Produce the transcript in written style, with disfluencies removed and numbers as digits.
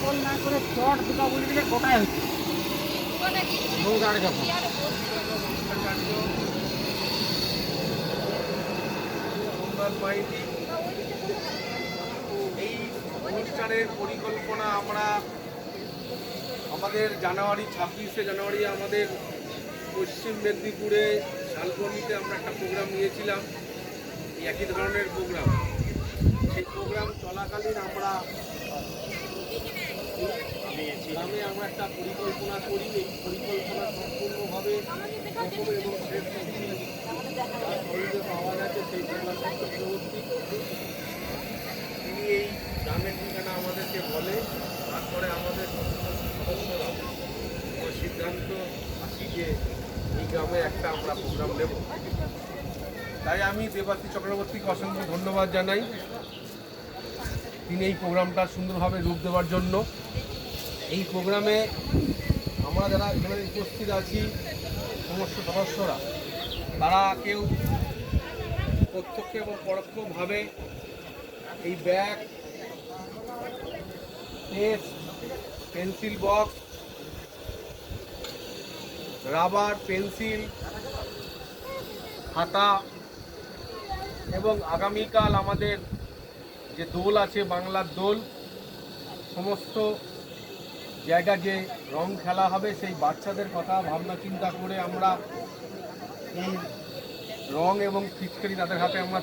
নকল না করে চট দীপাবলি মিলে গোটায় হচ্ছে এই অনুষ্ঠানের পরিকল্পনা আমরা আমাদের জানুয়ারি 26শে জানুয়ারি আমাদের পশ্চিম মেদিনীপুরে শালবনীতে আমরা একটা প্রোগ্রাম নিয়েছিলাম, একই ধরনের প্রোগ্রাম। সেই প্রোগ্রাম চলাকালীন আমরা গ্রামে আমরা একটা পরিকল্পনা করি। এই পরিকল্পনা সম্পূর্ণভাবে প্রথম এবং শেষ পাওয়া গেছে সেই জেলা চক্রবর্তী। তিনি এই গ্রামের ঠিকানা আমাদেরকে বলে, তারপরে আমাদের সদস্যরা সিদ্ধান্ত আসি যে এই গ্রামে একটা আমরা প্রোগ্রাম নেব। তাই আমি দেবাশিস চক্রবর্তীকে অসংখ্য ধন্যবাদ জানাই, তিনি এই প্রোগ্রামটা সুন্দরভাবে রূপ দেওয়ার জন্য। এই প্রোগ্রামে আমরা যারা এখানে উপস্থিত আছি সমস্ত সদস্যরা, তারা কেউ প্রত্যক্ষ এবং পরোক্ষভাবে এই bag, test, pencil box, rubber, pencil, খাতা এবং আগামীকাল আমাদের যে দোল আছে, বাংলার দোল, সমস্ত জায়গা যে রং খেলা হবে সেই বাচ্চাদের কথা ভাবনা চিন্তা করে আমরা এই রং এবং পিচকারি তাদের হাতে আমরা